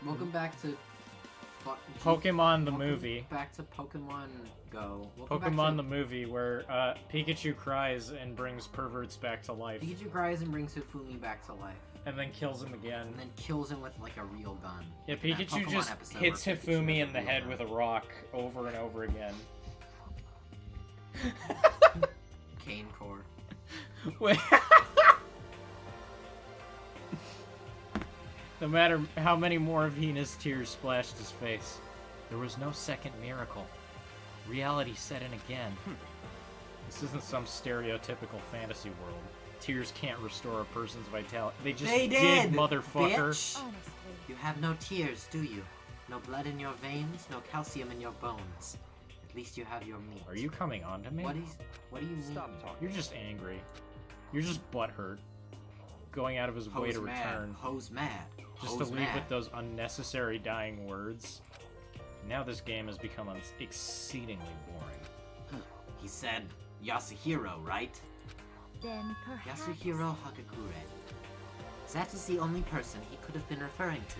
Welcome back to... Pokemon the movie. Back to Pokemon Go. Pokemon the movie, where Pikachu cries and brings perverts back to life. Pikachu cries and brings Hifumi back to life. And then kills him again. And then kills him with, like, a real gun. Yeah, Pikachu just hits Hifumi in the head with a rock over and over again. Cane core. Wait. No matter how many more of Hina's tears splashed his face, there was no second miracle. Reality set in again. This isn't some stereotypical fantasy world. Tears can't restore a person's vitality. They just did, motherfucker. Bitch. You have no tears, do you? No blood in your veins, no calcium in your bones. At least you have your meat. Are you coming on to me? What do you mean? Stop talking. You're just angry. You're just butthurt. Going out of his way to return. Ho's mad. Just to leave with those unnecessary dying words. Now this game has become exceedingly boring. He said Yasuhiro, right? Then perhaps... Yasuhiro Hagakure. That is the only person he could have been referring to.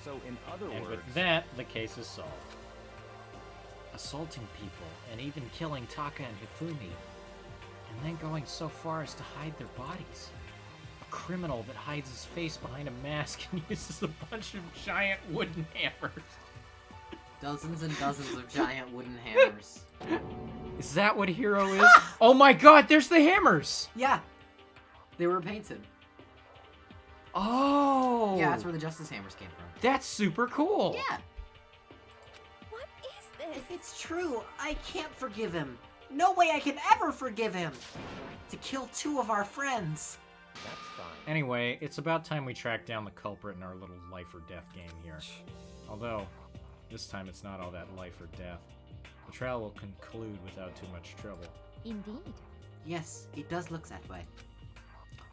So, in other And words... with that, the case is solved. Assaulting people, and even killing Taka and Hifumi. And then going so far as to hide their bodies. A criminal that hides his face behind a mask and uses a bunch of giant wooden hammers. Dozens and dozens of giant wooden hammers. Is that what Hero is? Oh my god, there's the hammers! Yeah. They were painted. Oh! Yeah, that's where the Justice Hammers came from. That's super cool! Yeah. What is this? If it's true, I can't forgive him. No way I can ever forgive him. To kill two of our friends. That's fine. Anyway, it's about time we track down the culprit in our little life or death game here. Although, this time it's not all that life or death. The trial will conclude without too much trouble. Indeed. Yes, it does look that way.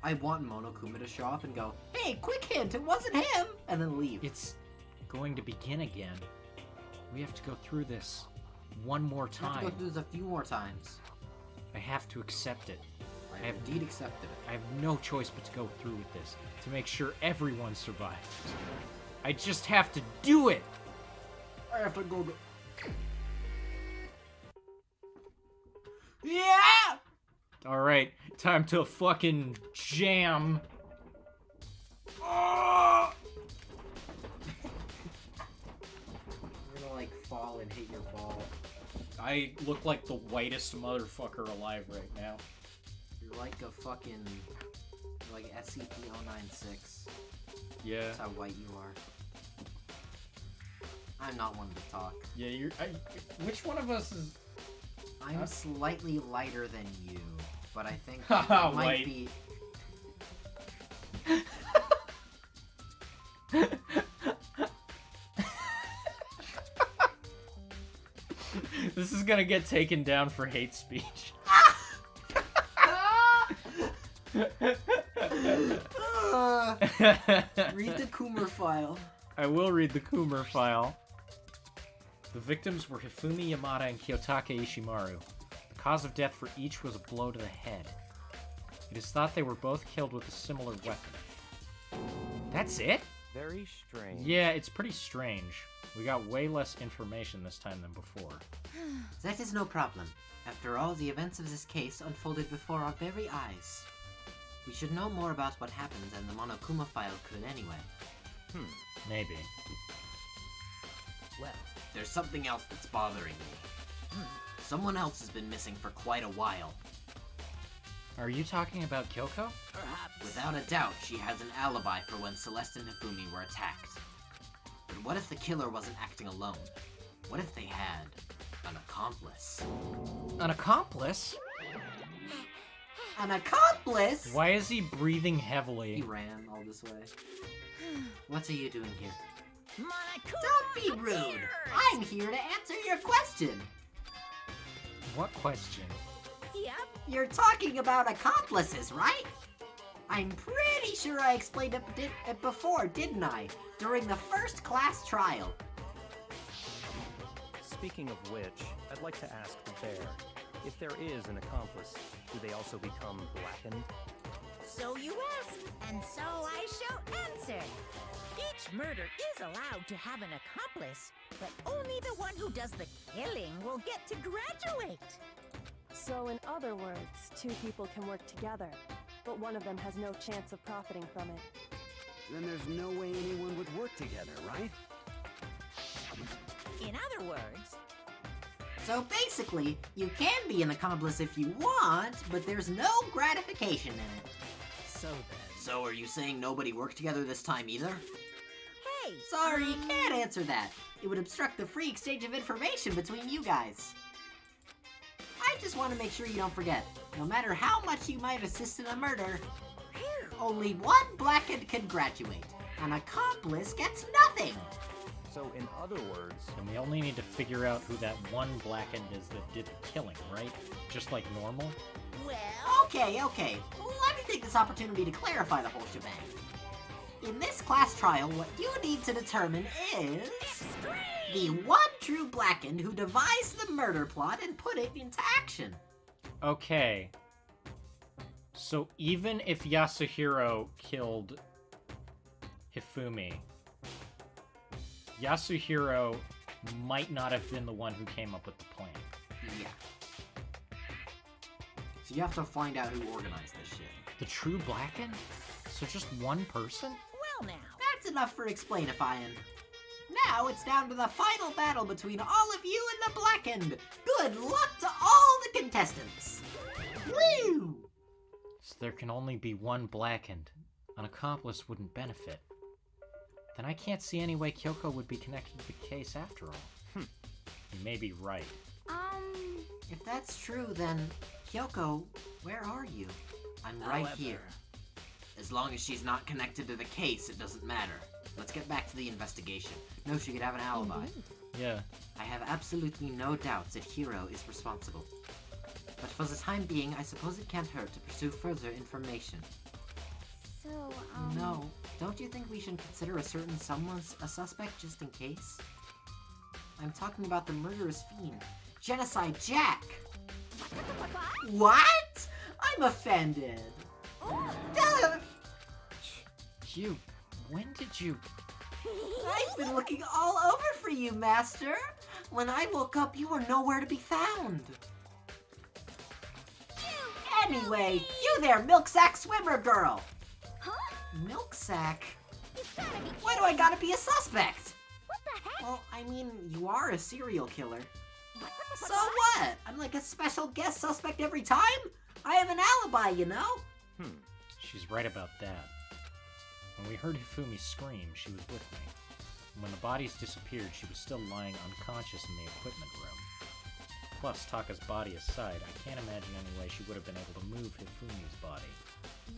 I want Monokuma to show up and go, "Hey, quick hint, it wasn't him!" and then leave. It's going to begin again. We have to go through this one more I have to time. go through this a few more times. I have to accept it. I have indeed accepted it. I have no choice but to go through with this, to make sure everyone survives. I just have to do it! I have to go to... Yeah! Alright, time to fucking jam. Oh! You're gonna, like, fall and hit your ball. I look like the whitest motherfucker alive right now. You're like a fucking... You're like SCP-096. Yeah. That's how white you are. I'm not one to talk. Yeah, which one of us is... I'm slightly lighter than you, but I think Haha, it might white. be... This is gonna get taken down for hate speech. Read the Coomer file. I will read the Coomer file. The victims were Hifumi Yamada and Kiyotake Ishimaru. The cause of death for each was a blow to the head. It is thought they were both killed with a similar weapon. That's it? Very strange. Yeah, it's pretty strange. We got way less information this time than before. That is no problem. After all, the events of this case unfolded before our very eyes. We should know more about what happened than the Monokuma file could anyway. Maybe. Well, there's something else that's bothering me. Someone else has been missing for quite a while. Are you talking about Kyoko? Perhaps. Without a doubt, she has an alibi for when Celeste and Hifumi were attacked. But what if the killer wasn't acting alone? What if they had an accomplice? An accomplice? An accomplice? Why is he breathing heavily? He ran all this way. What are you doing here? Makoto, Don't be rude! I'm here to answer your question! What question? Yep. You're talking about accomplices, right? I'm pretty sure I explained it before, didn't I? During the first class trial. Speaking of which, I'd like to ask the bear, if there is an accomplice, do they also become blackened? So you ask, and so I shall answer. Each murder is allowed to have an accomplice, but only the one who does the killing will get to graduate. So in other words, two people can work together, but one of them has no chance of profiting from it. Then there's no way anyone would work together, right? In other words, So basically, you can be an accomplice if you want, but there's no gratification in it. So then. So are you saying nobody worked together this time either? hey, Sorry, can't answer that. It would obstruct the free exchange of information between you guys. I just want to make sure you don't forget, no matter how much you might assist in a murder, only one blackened can graduate. An accomplice gets nothing. So in other words, And we only need to figure out who that one blackened is that did the killing, right? Just like normal? well, Okay. Let me take this opportunity to clarify the whole shebang. In this class trial, what you need to determine is the one true blackened who devised the murder plot and put it into action. Okay. So even if Yasuhiro killed Hifumi, Yasuhiro might not have been the one who came up with the plan. Yeah. So you have to find out who organized this shit. The true Blacken? So just one person? well now. That's enough for explainifying. Now it's down to the final battle between all of you and the blackened. Good luck to all the contestants. Woo! So there can only be one Blackened. An accomplice wouldn't benefit. Then I can't see any way Kyoko would be connected to the case after all. You may be right. If that's true, then Kyoko, where are you? I'm right However- here. As long as she's not connected to the case, it doesn't matter. Let's get back to the investigation. No, she could have an alibi. Yeah. I have absolutely no doubts that Hiro is responsible. But for the time being, I suppose it can't hurt to pursue further information. So, No, don't you think we should consider a certain someone's a suspect just in case? I'm talking about the murderous fiend, Genocide Jack! What? I'm offended! Duh! Q, when did you... I've been looking all over for you, Master! When I woke up, you were nowhere to be found! Anyway, you there, milk-sack swimmer girl! huh? Milk-sack? You gotta be Why do I gotta be a suspect? What the heck? Well, I mean, you are a serial killer. So what? I'm like a special guest suspect every time? I have an alibi, you know? She's right about that. When we heard Hifumi scream, she was with me. And when the bodies disappeared, she was still lying unconscious in the equipment room. Plus, Taka's body aside, I can't imagine any way she would have been able to move Hifumi's body.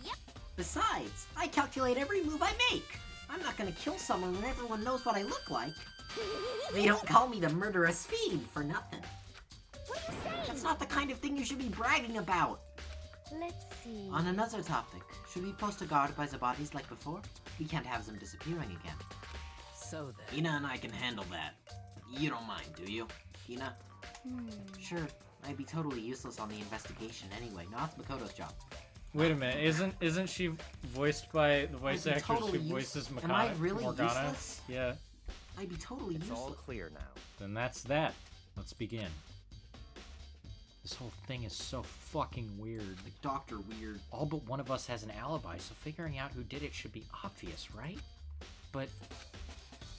Yep. Besides, I calculate every move I make. I'm not gonna kill someone when everyone knows what I look like. They don't call me the murderous fiend for nothing. What are you saying? That's not the kind of thing you should be bragging about. Let's see. On another topic, should we post a guard by the bodies like before? We can't have them disappearing again. So then. Hina and I can handle that. You don't mind, do you, Hina? Sure, I'd be totally useless on the investigation anyway. No, it's Makoto's job. Wait a minute, isn't she voiced by the voice I'd be actress totally who voices use- Am I really Morgana? useless? Yeah. I'd be totally It's all useless. clear now. Then that's that. Let's begin. This whole thing is so fucking weird. Like Dr. Weird. All but one of us has an alibi, so figuring out who did it should be obvious, right? But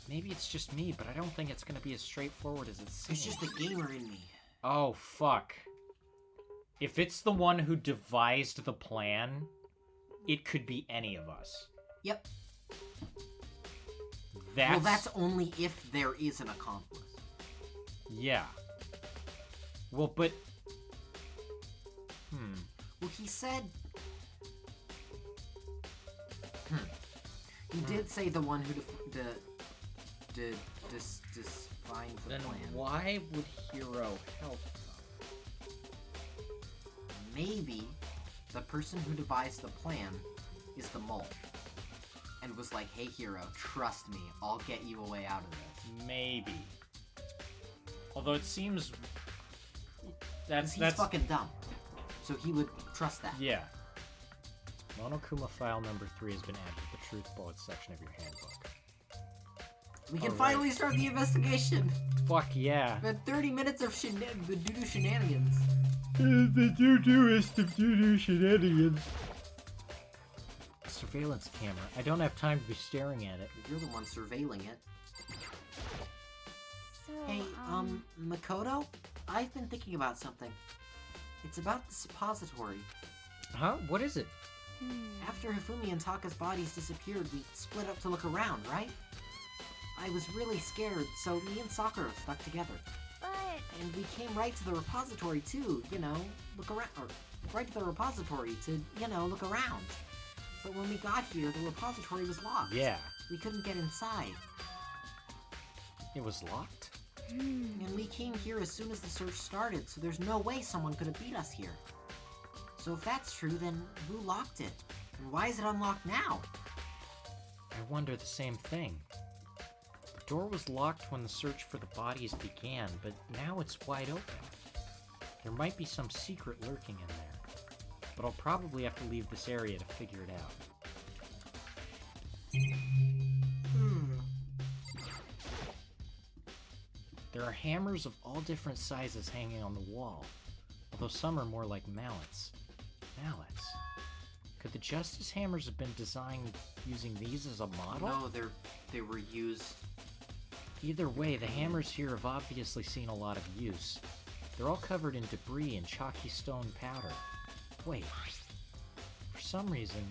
maybe it's just me, but I don't think it's gonna be as straightforward as it seems. It's just the gamer in me. Oh, fuck. If it's the one who devised the plan, it could be any of us. Yep. That's... Well, that's only if there is an accomplice. Yeah. Well, but... Well, he said... He did say the one who defined the Then plan. why would Hiro help them? Maybe the person who devised the plan is the mole. And was like, hey Hiro, trust me, I'll get you a way out of this. Maybe. Although it seems... 'Cause he's fucking dumb. So he would trust that. Yeah. Monokuma file number 3 has been added to the truth bullet section of your handbook. We can Alright. finally start the investigation. Fuck yeah. Been 30 minutes of the doo-doo shenanigans. The doo-dooest of doo-doo shenanigans. Surveillance camera. I don't have time to be staring at it. You're the one surveilling it. So, Hey, Makoto? I've been thinking about something. It's about the suppository. Huh? What is it? After Hifumi and Taka's bodies disappeared, we split up to look around, right? I was really scared, so me and Sakura stuck together. but And we came right to the repository too, look around, or right to the repository to, look around. But when we got here, the repository was locked. Yeah. We couldn't get inside. It was locked? And we came here as soon as the search started, so there's no way someone could have beat us here. So if that's true, then who locked it? And why is it unlocked now? I wonder the same thing. The door was locked when the search for the bodies began, but now it's wide open. There might be some secret lurking in there, but I'll probably have to leave this area to figure it out. There are hammers of all different sizes hanging on the wall, although some are more like mallets. Mallets? Could the Justice hammers have been designed using these as a model? No, they were used. Either way, the hammers here have obviously seen a lot of use. They're all covered in debris and chalky stone powder. Wait, for some reason,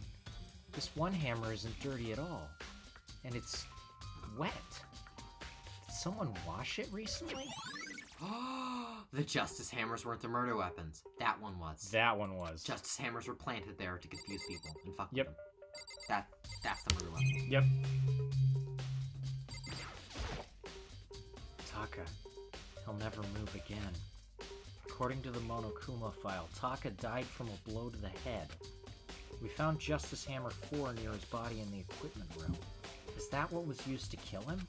this one hammer isn't dirty at all, and it's wet. Did someone wash it recently? The Justice hammers weren't the murder weapons. That one was. That one was. Justice hammers were planted there to confuse people and fuck with Yep. them. That's the murder weapon. Yep. Taka. He'll never move again. According to the Monokuma file, Taka died from a blow to the head. We found Justice Hammer 4 near his body in the equipment room. Is that what was used to kill him?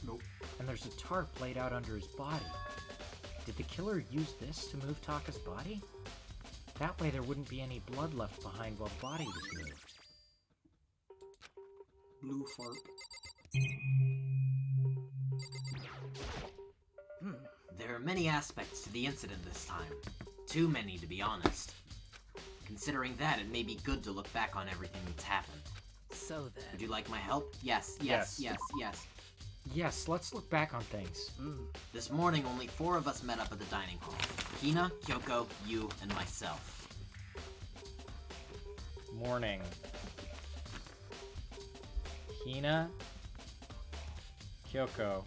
Nope. And there's a tarp laid out under his body. Did the killer use this to move Taka's body? That way there wouldn't be any blood left behind while the body was moved. Blue fart. There are many aspects to the incident this time. Too many, to be honest. Considering that, it may be good to look back on everything that's happened. So Would then. you like my help? Yes. Yes. Yes, let's look back on things. This morning, only 4 of us met up at the dining hall. Hina, Kyoko, you, and myself. Morning. Hina, Kyoko,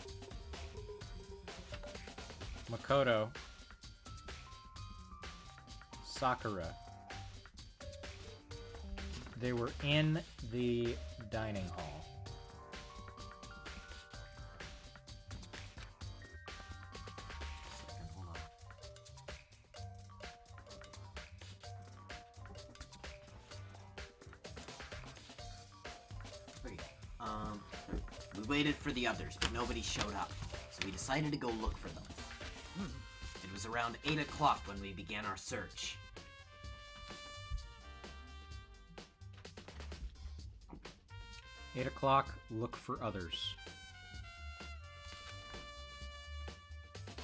Makoto, Sakura. They were in the dining hall. Second, hold on. Okay, we waited for the others, but nobody showed up, so we decided to go look for them. It was around 8 o'clock when we began our search. Eight o'clock, look for others.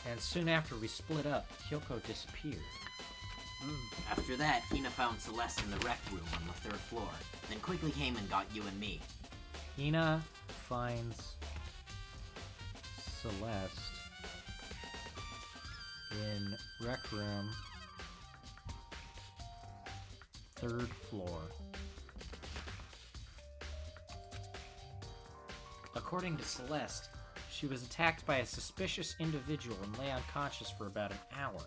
And soon after we split up, Kyoko disappeared. After that, Hina found Celeste in the rec room on the 3rd floor, then quickly came and got you and me. Hina finds Celeste in rec room, 3rd floor. According to Celeste, she was attacked by a suspicious individual and lay unconscious for about an hour.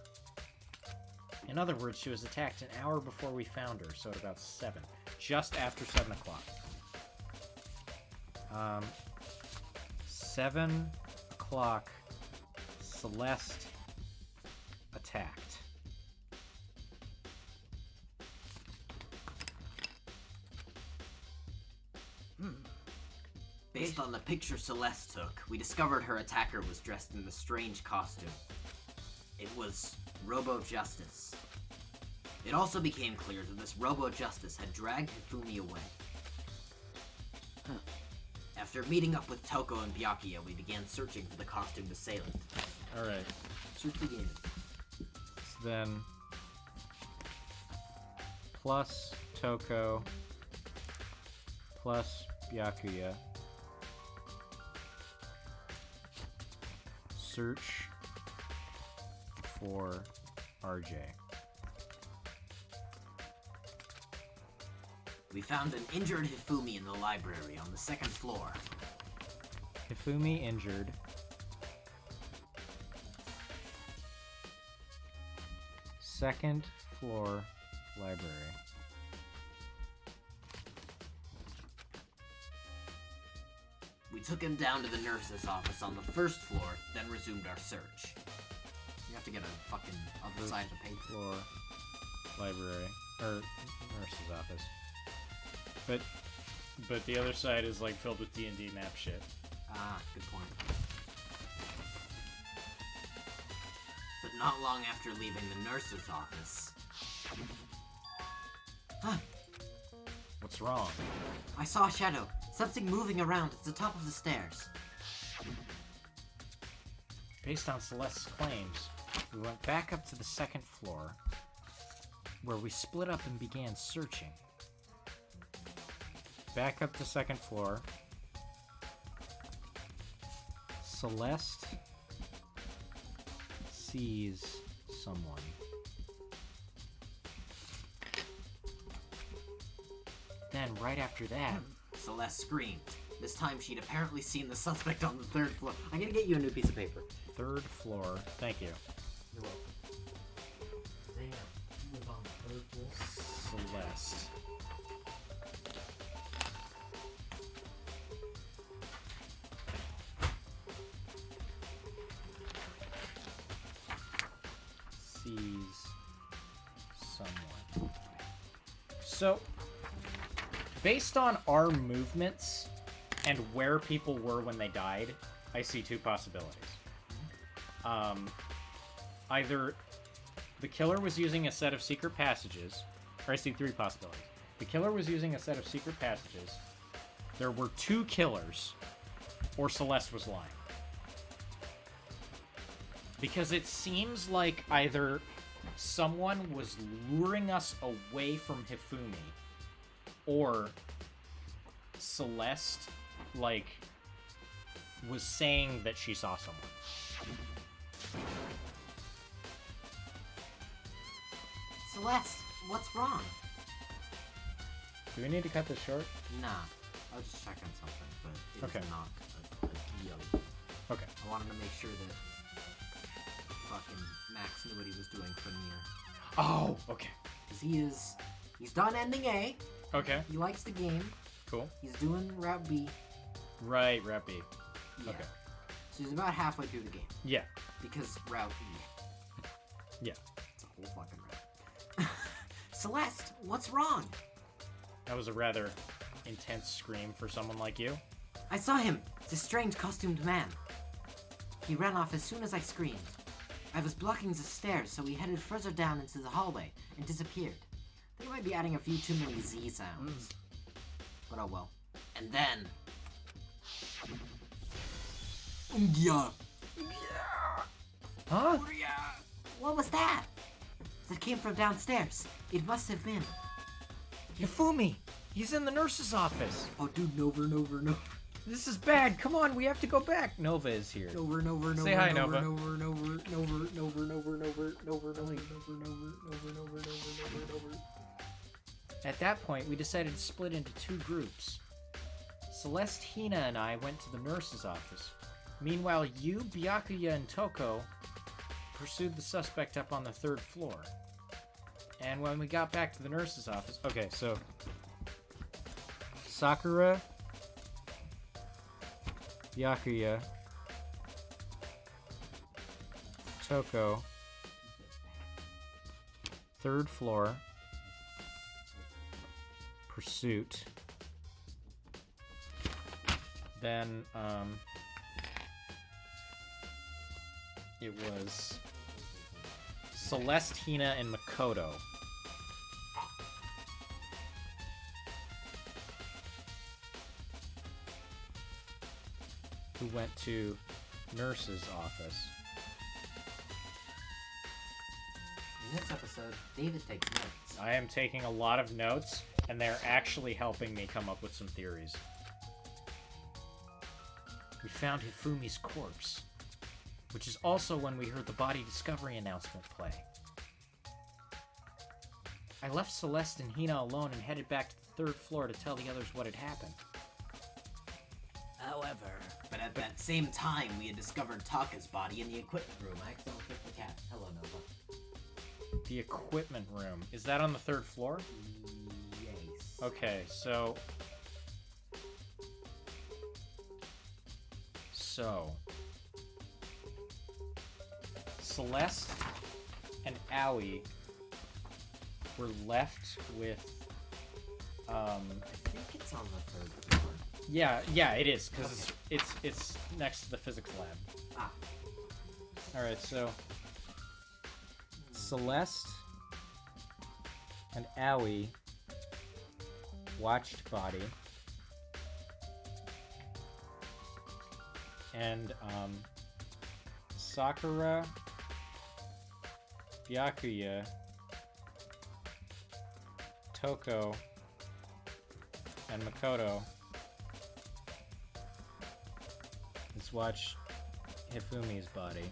In other words, she was attacked an hour before we found her, so at about 7. Just after 7 o'clock. 7 o'clock, Celeste attacked. Based on the picture Celeste took, we discovered her attacker was dressed in a strange costume. It was Robo-Justice. It also became clear that this robo-justice had dragged Hifumi away. After meeting up with Toko and Byakuya, we began searching for the costumed assailant. Alright. Search began. So then... plus Toko plus Byakuya. Search for RJ. We found an injured Hifumi in the library on the second floor. Hifumi injured. Second floor library. We took him down to the nurse's office on the first floor, then resumed our search. You have to get a fucking other side of the page. Floor library. Or nurse's office. But the other side is like filled with D&D map shit. Ah, good point. But not long after leaving the nurse's office... Huh, What's wrong? I saw a shadow. Something moving around at the top of the stairs. Based on Celeste's claims, we went back up to the second floor, where we split up and began searching. Back up to second floor. Celeste sees someone. Then, right after that... Celeste screamed. This time she'd apparently seen the suspect on the third floor. I'm gonna get you a new piece of paper. Third floor. Thank you. You're welcome. Damn, he was on the third floor. Celeste. Sees someone. So, based on our movements and where people were when they died, I see two possibilities. Either the killer was using a set of secret passages, or I see three possibilities. The killer was using a set of secret passages, there were two killers, or Celeste was lying. Because it seems like either someone was luring us away from Hifumi, or Celeste, like, was saying that she saw someone. Celeste, what's wrong? Do we need to cut this short? Nah, I was just checking something, but it's Okay. not a deal. Okay. I wanted to make sure that fucking Max knew what he was doing for Nier. Oh, okay. Because he's done ending A. Okay, He likes the game. cool. He's doing Route B. Right, Rap B. Yeah. Okay. So he's about halfway through the game. Yeah. Because Route E. Yeah. It's a whole fucking route. Celeste, what's wrong? That was a rather intense scream for someone like you. I saw him. It's a strange costumed man. He ran off as soon as I screamed. I was blocking the stairs, so he headed further down into the hallway and disappeared. I think I might be adding a few too many Z sounds. But oh well. And then... Yeah. Huh? What was that? That came from downstairs. It must have been. Hifumi! He's in the nurse's office! Oh, dude, Nova. This is bad! Come on, we have to go back! Nova is here. Nova. Say hi, Nova. At that point, we decided to split into two groups. Celeste, Hina, and I went to the nurse's office. Meanwhile, you, Byakuya, and Toko pursued the suspect up on the third floor. And when we got back to the nurse's office... Okay, so... Sakura, Byakuya, Toko, third floor, pursuit. Then, it was Celeste, Hina, and Makoto who went to nurse's office. In this episode, David takes notes. I am taking a lot of notes, and they're actually helping me come up with some theories. We found Hifumi's corpse, which is also when we heard the body discovery announcement play. I left Celeste and Hina alone and headed back to the 3rd floor to tell the others what had happened. However, But at that same time, we had discovered Taka's body in the equipment room. I accidentally clicked the cat. Hello, Nova. The equipment room. Is that on the 3rd floor? Yes. Okay, so... Celeste and Ellie were left with, I think it's on the 3rd floor. yeah, it is, because it's next to the physics lab. Ah. Alright, so... Celeste and Ellie watched body. And, Sakura, Byakuya, Toko, and Makoto let's watch Hifumi's body.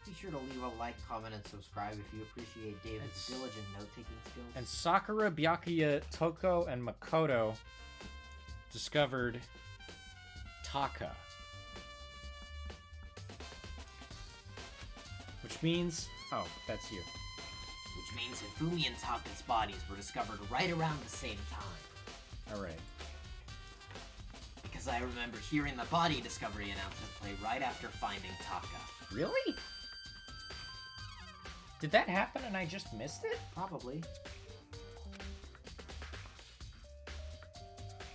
Be sure to leave a like, comment, and subscribe if you appreciate David's diligent note-taking skills. And Sakura, Byakuya, Toko, and Makoto discovered Taka. Which means... Oh, that's you. Which means Hifumi and Taka's bodies were discovered right around the same time. Alright. Because I remember hearing the body discovery announcement play right after finding Taka. Really? Did that happen and I just missed it? Probably.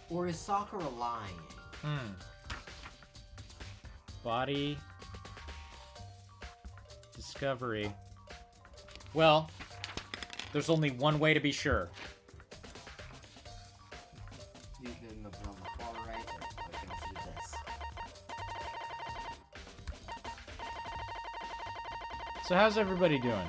Or is Sakura lying? Body discovery. Well, there's only one way to be sure. You can look on the far right, or I can see this. So how's everybody doing?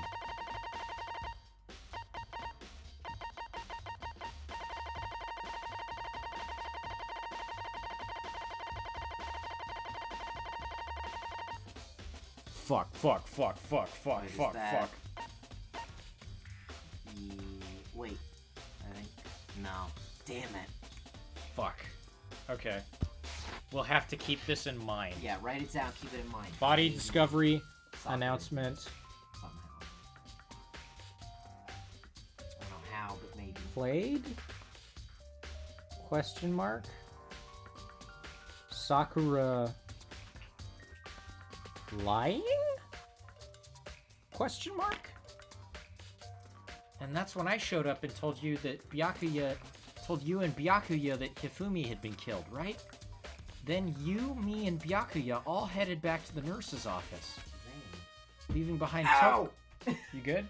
Fuck. What is that? Wait. I think... No. Damn it. Fuck. Okay. We'll have to keep this in mind. Yeah, write it down, keep it in mind. Body discovery Sakura. announcement. Somehow. I don't know how, but maybe. Played? Question mark? Sakura lying? Question mark? And that's when I showed up and told you that Byakuya told you and Byakuya that Hifumi had been killed, right? Then you, me, and Byakuya all headed back to the nurse's office, leaving behind Ow! You good?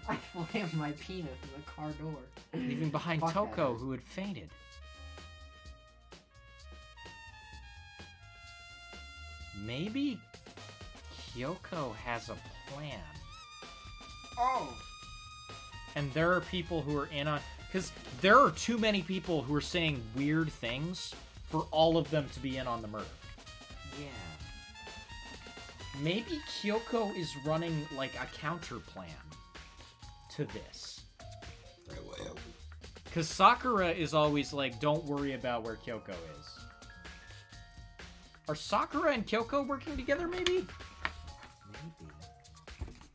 I slammed my penis in the car door. Leaving behind Fuck Toko, that. who had fainted. Maybe Kyoko has a plan. Oh! And there are people who are in on... Because there are too many people who are saying weird things for all of them to be in on the murder. Yeah. Maybe Kyoko is running, like, a counter plan to this. Because Sakura is always like, don't worry about where Kyoko is. Are Sakura and Kyoko working together, maybe? Maybe.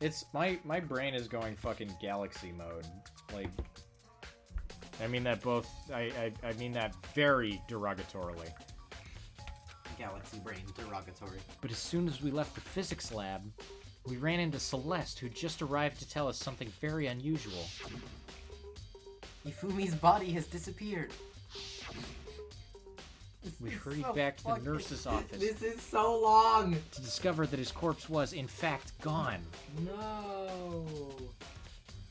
It's... My brain is going fucking galaxy mode. Like... I mean that both... I mean that very derogatorily. Galaxy brain derogatory. But as soon as we left the physics lab, we ran into Celeste, who just arrived to tell us something very unusual. Hifumi's body has disappeared. We hurried back to the nurse's office This is so long! to discover that his corpse was, in fact, gone. No!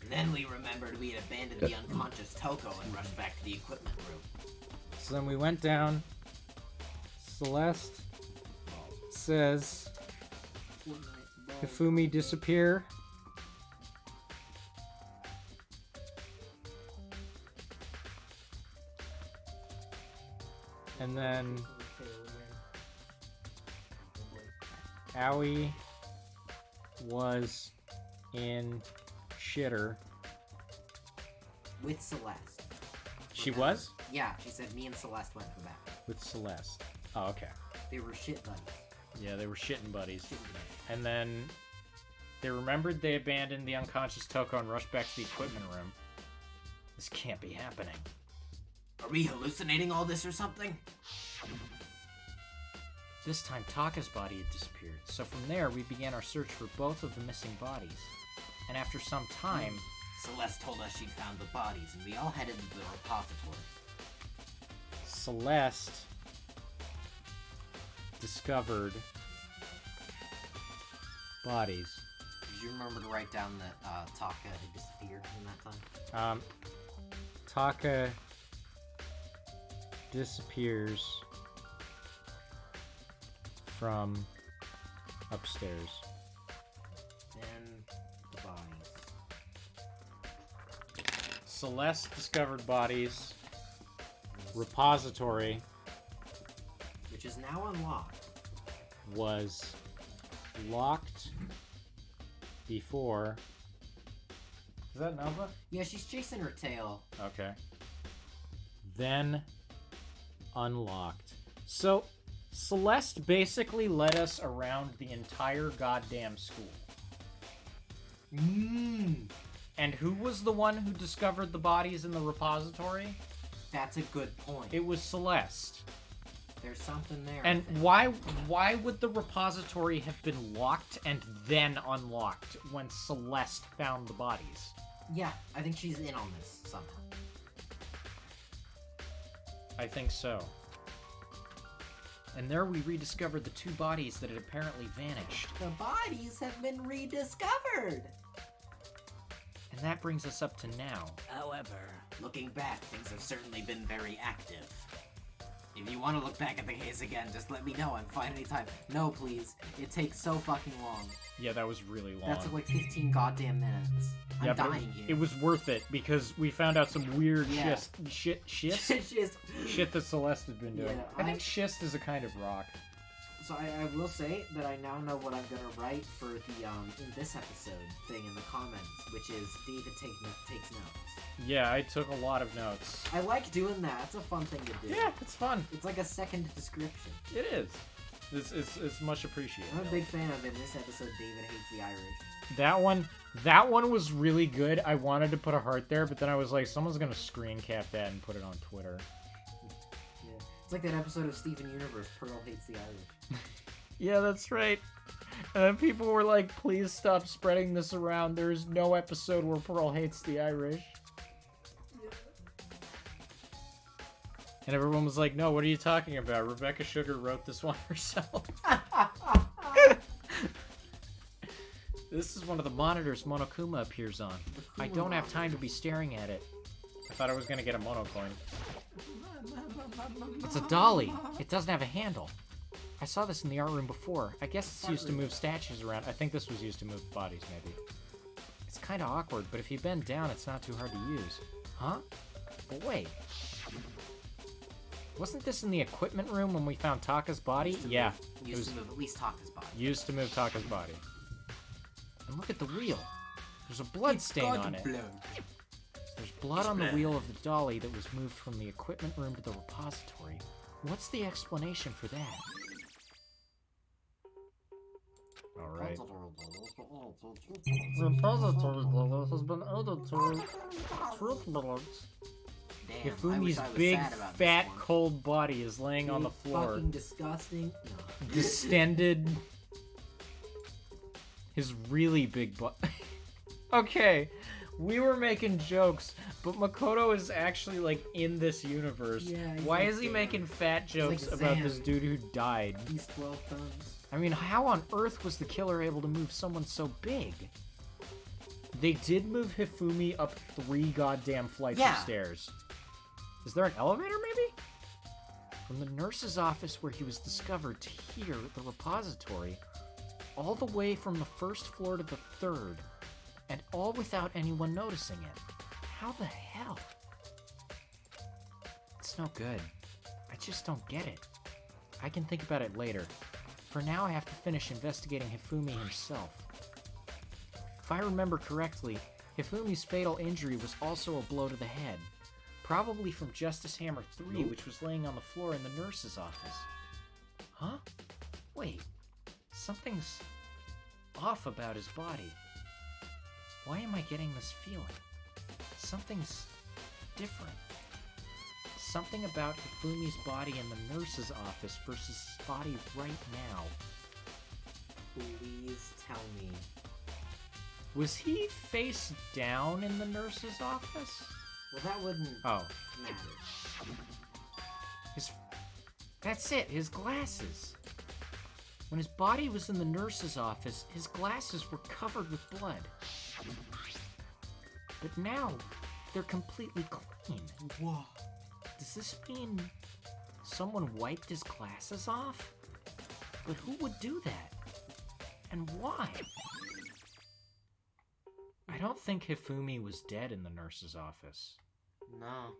Then we remembered we had abandoned the unconscious Toko and rushed back to the equipment room. So then we went down Celeste says Hifumi disappear. And then Aoi was in shitter. With Celeste. She was? Yeah, she said me and Celeste went to the back. With Celeste. Oh, okay. They were shit buddies. Yeah, they were shitting buddies. And then they remembered they abandoned the unconscious Toko and rushed back to the equipment room. This can't be happening. Are we hallucinating all this or something? This time, Taka's body had disappeared, so from there we began our search for both of the missing bodies. And after some time... Celeste told us she'd found the bodies, and we all headed to the repository. Celeste discovered bodies. Did you remember to write down that Taka had disappeared in that time? Taka disappears from upstairs. Then the bodies. Celeste discovered bodies. Repository Which is now unlocked. was locked before. Is that Nova? Yeah, she's chasing her tail. Okay. Then unlocked. So Celeste basically led us around the entire goddamn school. And who was the one who discovered the bodies in the repository? That's a good point. It was Celeste. There's something there. And why would the repository have been locked and then unlocked when Celeste found the bodies? Yeah, I think she's in on this somehow. I think so. And there we rediscovered the two bodies that had apparently vanished. The bodies have been rediscovered! And that brings us up to now. However, Looking back, things have certainly been very active. If you want to look back at the case again, just let me know and find any time. No, please. It takes so fucking long. Yeah, that was really long. That took like 15 goddamn minutes. I'm but dying here. it was worth it because we found out some weird Yeah. shit that Celeste had been doing. Yeah, I think schist is a kind of rock. So I will say that I now know what I'm gonna write for the in this episode thing in the comments, which is David takes notes. Yeah, I took a lot of notes. I like doing that. It's a fun thing to do. Yeah, it's fun. It's like a second description. It is. It's much appreciated. I'm a big fan of in this episode. David hates the Irish. That one was really good. I wanted to put a heart there, but then I was like, someone's gonna screen cap that and put it on Twitter. Yeah, it's like that episode of Steven Universe. Pearl hates the Irish. Yeah, that's right. And then people were like, please stop spreading this around. There is no episode where Pearl hates the Irish. And everyone was like, no, what are you talking about? Rebecca Sugar wrote this one herself. This is one of the monitors Monokuma appears on. I don't have time to be staring at it. I thought I was going to get a Monocoin. It's a dolly. It doesn't have a handle. I saw this in the art room before. I guess it's used to move statues around. I think this was used to move bodies, maybe. It's kind of awkward, but if you bend down, it's not too hard to use. Huh? But wait. Wasn't this in the equipment room when we found Taka's body? Yeah. Used to move at least Taka's body. Used to move Taka's body. And look at the wheel. There's a blood stain on it. There's blood on the wheel of the dolly that was moved from the equipment room to the repository. What's the explanation for that? Alright. The repository has been added to truth bullets. Damn, Hifumi's I was big, sad about fat, this one. cold body is laying on the floor. Fucking disgusting. No. Distended. His really big butt. Okay, we were making jokes, but Makoto is actually, like, in this universe. Yeah, he's Why like is he Zan. making fat jokes like about Zan. this dude who died? He's 12 tons. I mean, how on earth was the killer able to move someone so big? They did move Hifumi up 3 goddamn flights of Yeah. stairs. Is there an elevator, maybe? From the nurse's office where he was discovered to here, the repository, all the way from the first floor to the third, and all without anyone noticing it. How the hell? It's no good. I just don't get it. I can think about it later. For now, I have to finish investigating Hifumi himself. If I remember correctly, Hifumi's fatal injury was also a blow to the head. Probably from Justice Hammer 3, which was laying on the floor in the nurse's office. Huh? Wait. Something's off about his body. Why am I getting this feeling? Something's different. Something about Hifumi's body in the nurse's office versus his body right now. Please tell me. Was he face down in the nurse's office? Well, that wouldn't Oh. matter. That's it, his glasses. When his body was in the nurse's office, his glasses were covered with blood. But now, they're completely clean. Whoa. Does this mean someone wiped his glasses off? But who would do that? And why? I don't think Hifumi was dead in the nurse's office. No.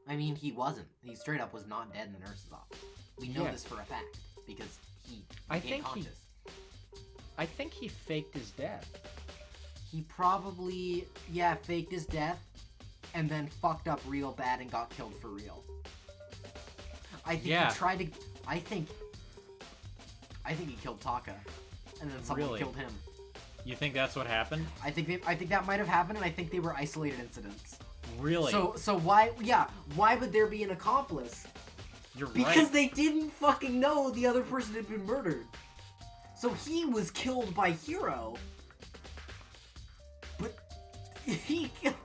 I mean, he wasn't. He straight up was not dead in the nurse's office. We know this for a fact, because he became conscious. I think he faked his death. He probably, faked his death, and then fucked up real bad and got killed for real. I think he tried to... I think he killed Taka, and then someone killed him. You think that's what happened? I think that might have happened, and I think they were isolated incidents. Really? So why would there be an accomplice? You're right. Because they didn't fucking know the other person had been murdered. So he was killed by Hiro. But he killed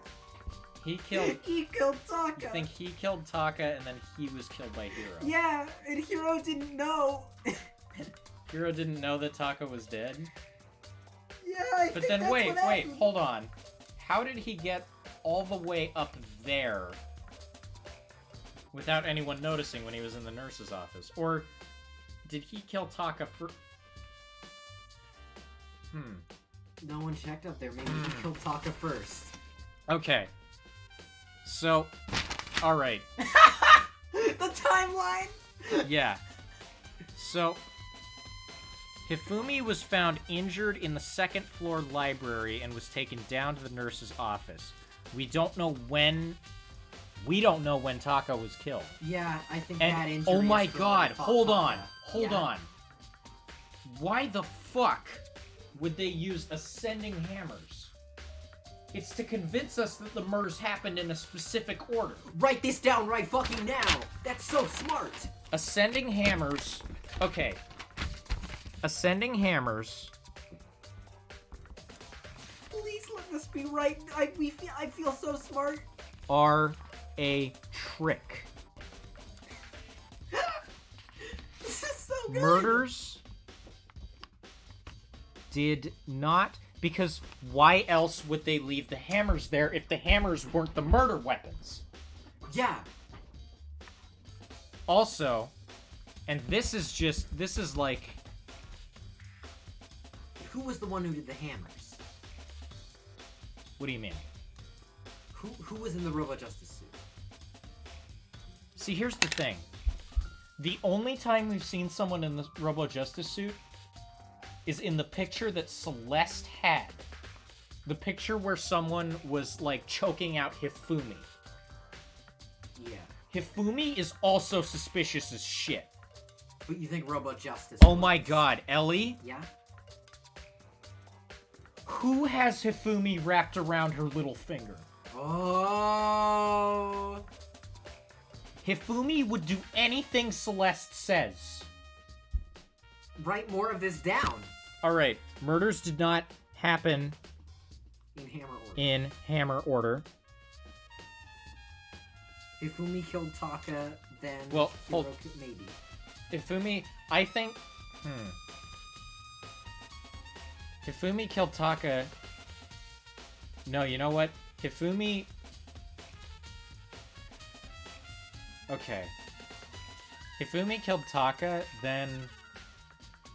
Taka. You think he killed Taka and then he was killed by Hiro? Yeah, and Hiro didn't know. Hiro didn't know that Taka was dead? Yeah, I But think then that's wait, what happened. hold on. How did he get all the way up there without anyone noticing when he was in the nurse's office? Or did he kill Taka for... No one checked up there. Maybe he killed Taka first. Okay. So, alright. The timeline! Yeah. So, Hifumi was found injured in the second floor library and was taken down to the nurse's office. We don't know when Taka was killed. Yeah, I think And that injury oh my is from god, when they hold fought on. Taka. Hold Yeah. on. Why the fuck would they use ascending hammers? It's to convince us that the murders happened in a specific order. Write this down right fucking now. That's so smart. Ascending hammers. Okay. Ascending hammers Please let this be right. I feel so smart. are a trick. This is so good. Murders did not, because why else would they leave the hammers there if the hammers weren't the murder weapons? Yeah. Also, and this is like, Who was the one who did the hammers? what do you mean? Who was in the Robo Justice suit? See, here's the thing. The only time we've seen someone in the Robo Justice suit is in the picture that Celeste had. The picture where someone was, like, choking out Hifumi. Yeah. Hifumi is also suspicious as shit. But you think Robo Justice? Oh my god, Ellie? Yeah. Who has Hifumi wrapped around her little finger? Oh. Hifumi would do anything Celeste says. Write more of this down. Alright, murders did not happen In hammer order. in hammer order. Hifumi killed Taka, then Well, hold- Hiroki- maybe. Hifumi, I think... Hifumi killed Taka... No, you know what? Hifumi... Okay. Hifumi killed Taka, then...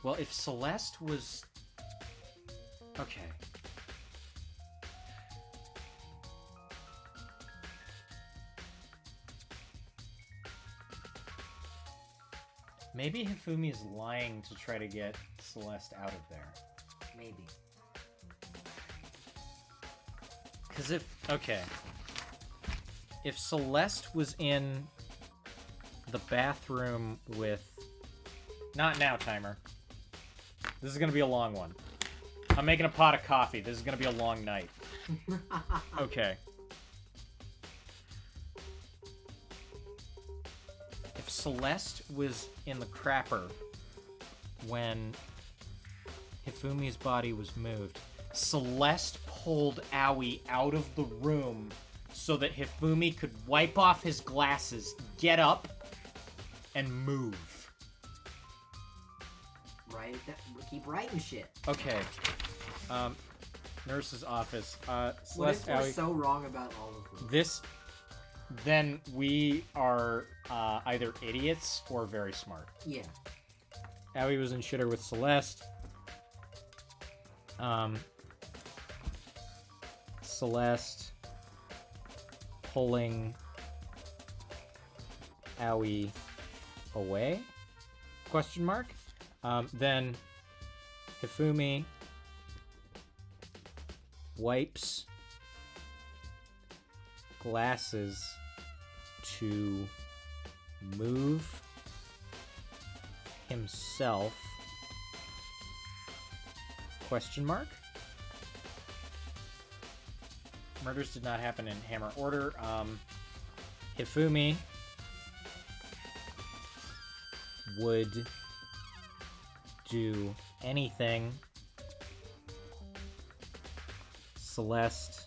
Well, if Celeste was... Okay. Maybe Hifumi's lying to try to get Celeste out of there. Maybe. Because if... Okay. If Celeste was in the bathroom with... Not now, timer. This is going to be a long one. I'm making a pot of coffee. This is going to be a long night. Okay. If Celeste was in the crapper when Hifumi's body was moved, Celeste pulled Aoi out of the room so that Hifumi could wipe off his glasses, get up, and move. Right? Keep writing shit. Okay. Nurse's office. What Celeste, if we're Aoi. so wrong about all of them? This, then we are either idiots or very smart. Yeah. Aoi was in shitter with Celeste. Celeste pulling Aoi away? Question mark. Then Hifumi wipes glasses to move himself? Question mark. Murders did not happen in hammer order. Hifumi would do anything Celeste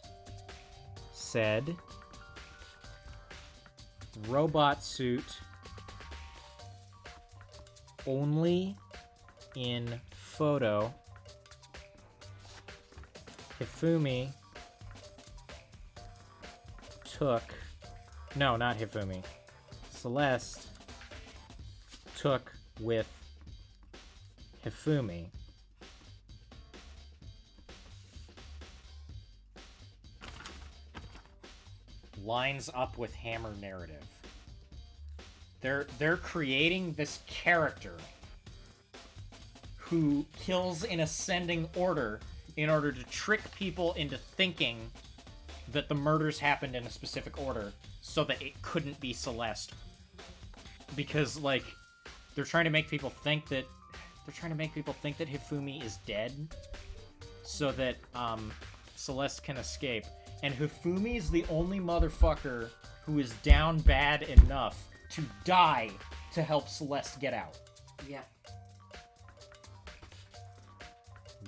said. Robot suit only in photo. Hifumi took... No, not Hifumi. Celeste took with Hifumi. Lines up with Hammer narrative. They're creating this character who kills in ascending order in order to trick people into thinking that the murders happened in a specific order so that it couldn't be Celeste. Because, like, they're trying to make people think that Hifumi is dead so that Celeste can escape. And Hifumi's the only motherfucker who is down bad enough to die to help Celeste get out. Yep.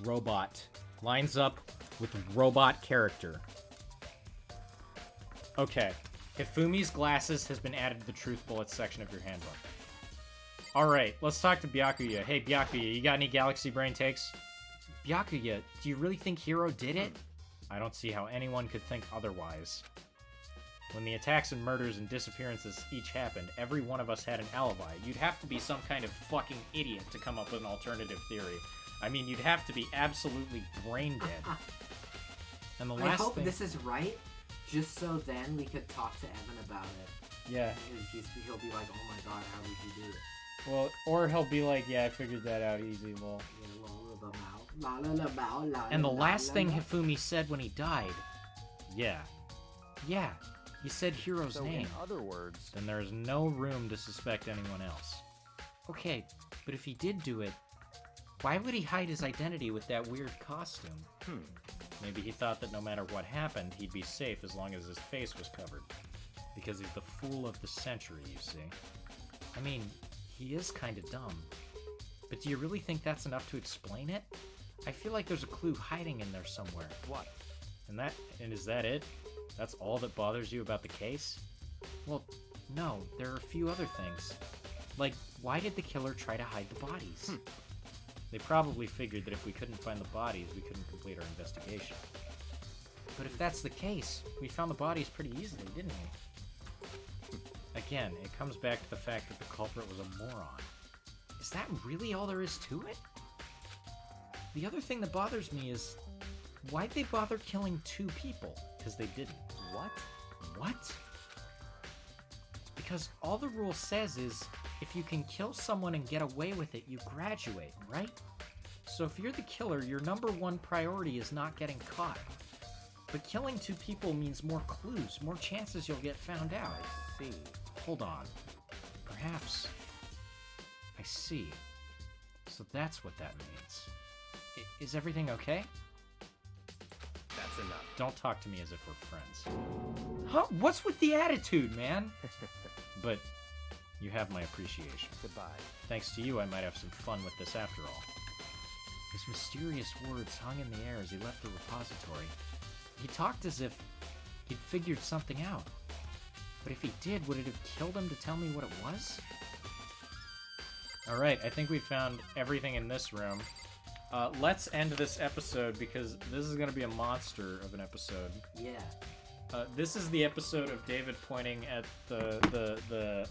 Robot. Lines up with robot character. Okay. Hifumi's glasses has been added to the truth bullets section of your handbook. Alright, let's talk to Byakuya. Hey, Byakuya, you got any Galaxy Brain takes? Byakuya, do you really think Hiro did it? I don't see how anyone could think otherwise. When the attacks and murders and disappearances each happened, every one of us had an alibi. You'd have to be some kind of fucking idiot to come up with an alternative theory. I mean, you'd have to be absolutely brain dead. And the I last hope thing... this is right, just so then we could talk to Evan about it. Yeah. He'll be like, oh my god, how did you do it? Well, or he'll be like, yeah, I figured that out easy, lol. And the last thing Hifumi said when he died... Yeah. Yeah. He said Hiro's name. In other words... Then there's no room to suspect anyone else. Okay, but if he did do it, why would he hide his identity with that weird costume? Maybe he thought that no matter what happened, he'd be safe as long as his face was covered. Because he's the fool of the century, you see. I mean, he is kinda dumb. But do you really think that's enough to explain it? I feel like there's a clue hiding in there somewhere. What? And is that it? That's all that bothers you about the case? Well, no, there are a few other things. Like, why did the killer try to hide the bodies? They probably figured that if we couldn't find the bodies, we couldn't complete our investigation. But if that's the case, we found the bodies pretty easily, didn't we? again, it comes back to the fact that the culprit was a moron. Is that really all there is to it? The other thing that bothers me is, why'd they bother killing 2 people? Because they didn't. What? What? Because all the rule says is, if you can kill someone and get away with it, you graduate, right? So if you're the killer, your number 1 priority is not getting caught. But killing 2 people means more clues, more chances you'll get found out. I see. Hold on. Perhaps. I see. So that's what that means. Is everything okay? That's enough. Don't talk to me as if we're friends. Huh? What's with the attitude, man? But you have my appreciation. Goodbye. Thanks to you, I might have some fun with this after all. His mysterious words hung in the air as he left the repository. He talked as if he'd figured something out. But if he did, would it have killed him to tell me what it was? Alright, I think we found everything in this room. Let's end this episode because this is going to be a monster of an episode. Yeah. This is the episode of David pointing at the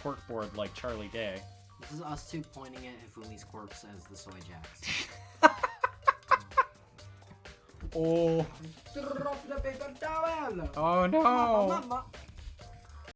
corkboard like Charlie Day. This is us 2 pointing at Ifumi's corpse as the soy jacks. Oh. Drop the paper towel! Oh no! Mama.